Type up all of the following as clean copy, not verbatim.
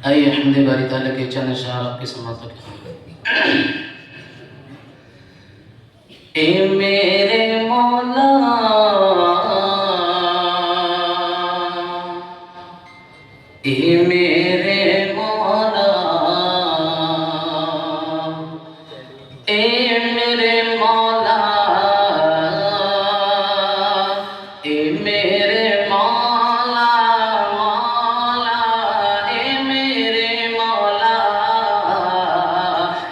آئیے حمد باری تعالیٰ کے چند اشعار آپ کی سماعت رکھیں۔ اے میرے مولا اے میرے مولا اے میرے مولا اے میرے مولا مولا اے میرے مولا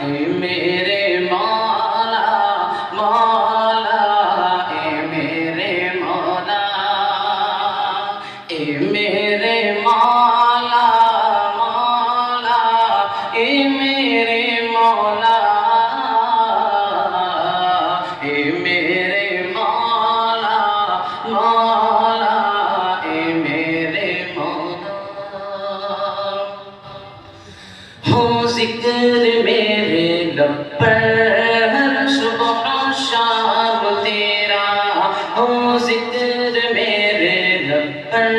اے میرے مولا مولا اے میرے مولا اے میرے مولا مولا اے میرے مولا اے میرے مولا مولا اے میرے مولا ہو ذکر میرے لب پر ہر صبح و شام تیرا ہو ذکر میرے لب پر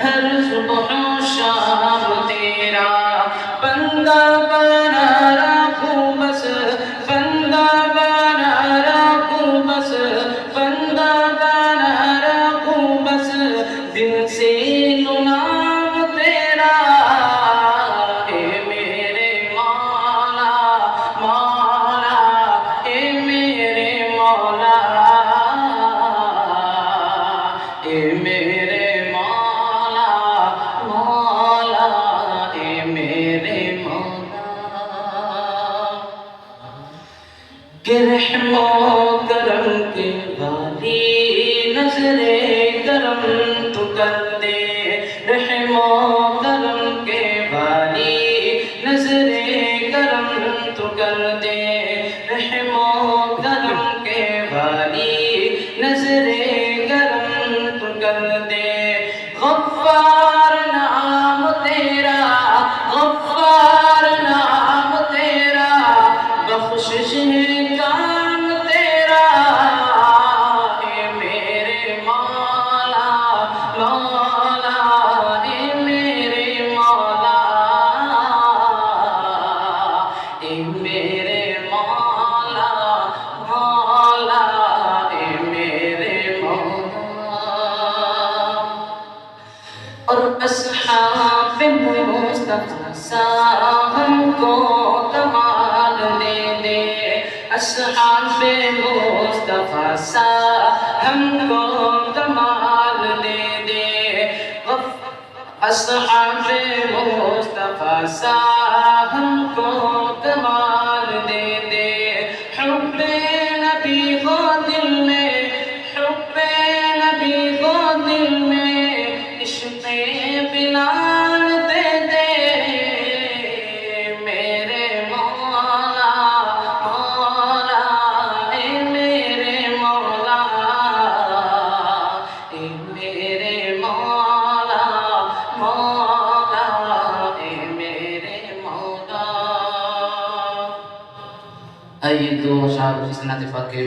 ہر صبح و شام تیرا بندہ بنا رکھوں بس بندہ بنا رکھوں بس بندہ بنا رکھوں بس دل سے لو نام تیرا اے میرے مولا مولا اے میرے مولا اے میرے مولا مولا اے میرے مولا کہ رحم و کرم کے والی نظر کرم تو کر دے رحم و کرم کے والی نظر کرم تو کر دے رحم و کرم کے والی نظر کرم تو کر دے غفار نام تیرا غفار نام تیرا بخشش ہے کام تیرا اے میرے مولا مولا اے میرے مولا اے میرے مولا مولا اے میرے مولا اور اصحاب مصطفیٰ سا ہم کو کمال دے دے اصحاب مصطفیٰ سا ہم کو کمال دے دے اصحاب مصطفیٰ سا ہم کو کمال دے دے حب نبی کو دل میں حب نبی کو دل میں عشق بلال دے دے میرے مولا مولا اے میرے مولا اے میرے مولا مولا اے میرے مولا آئیے دو اشعار اس نعت پاک کے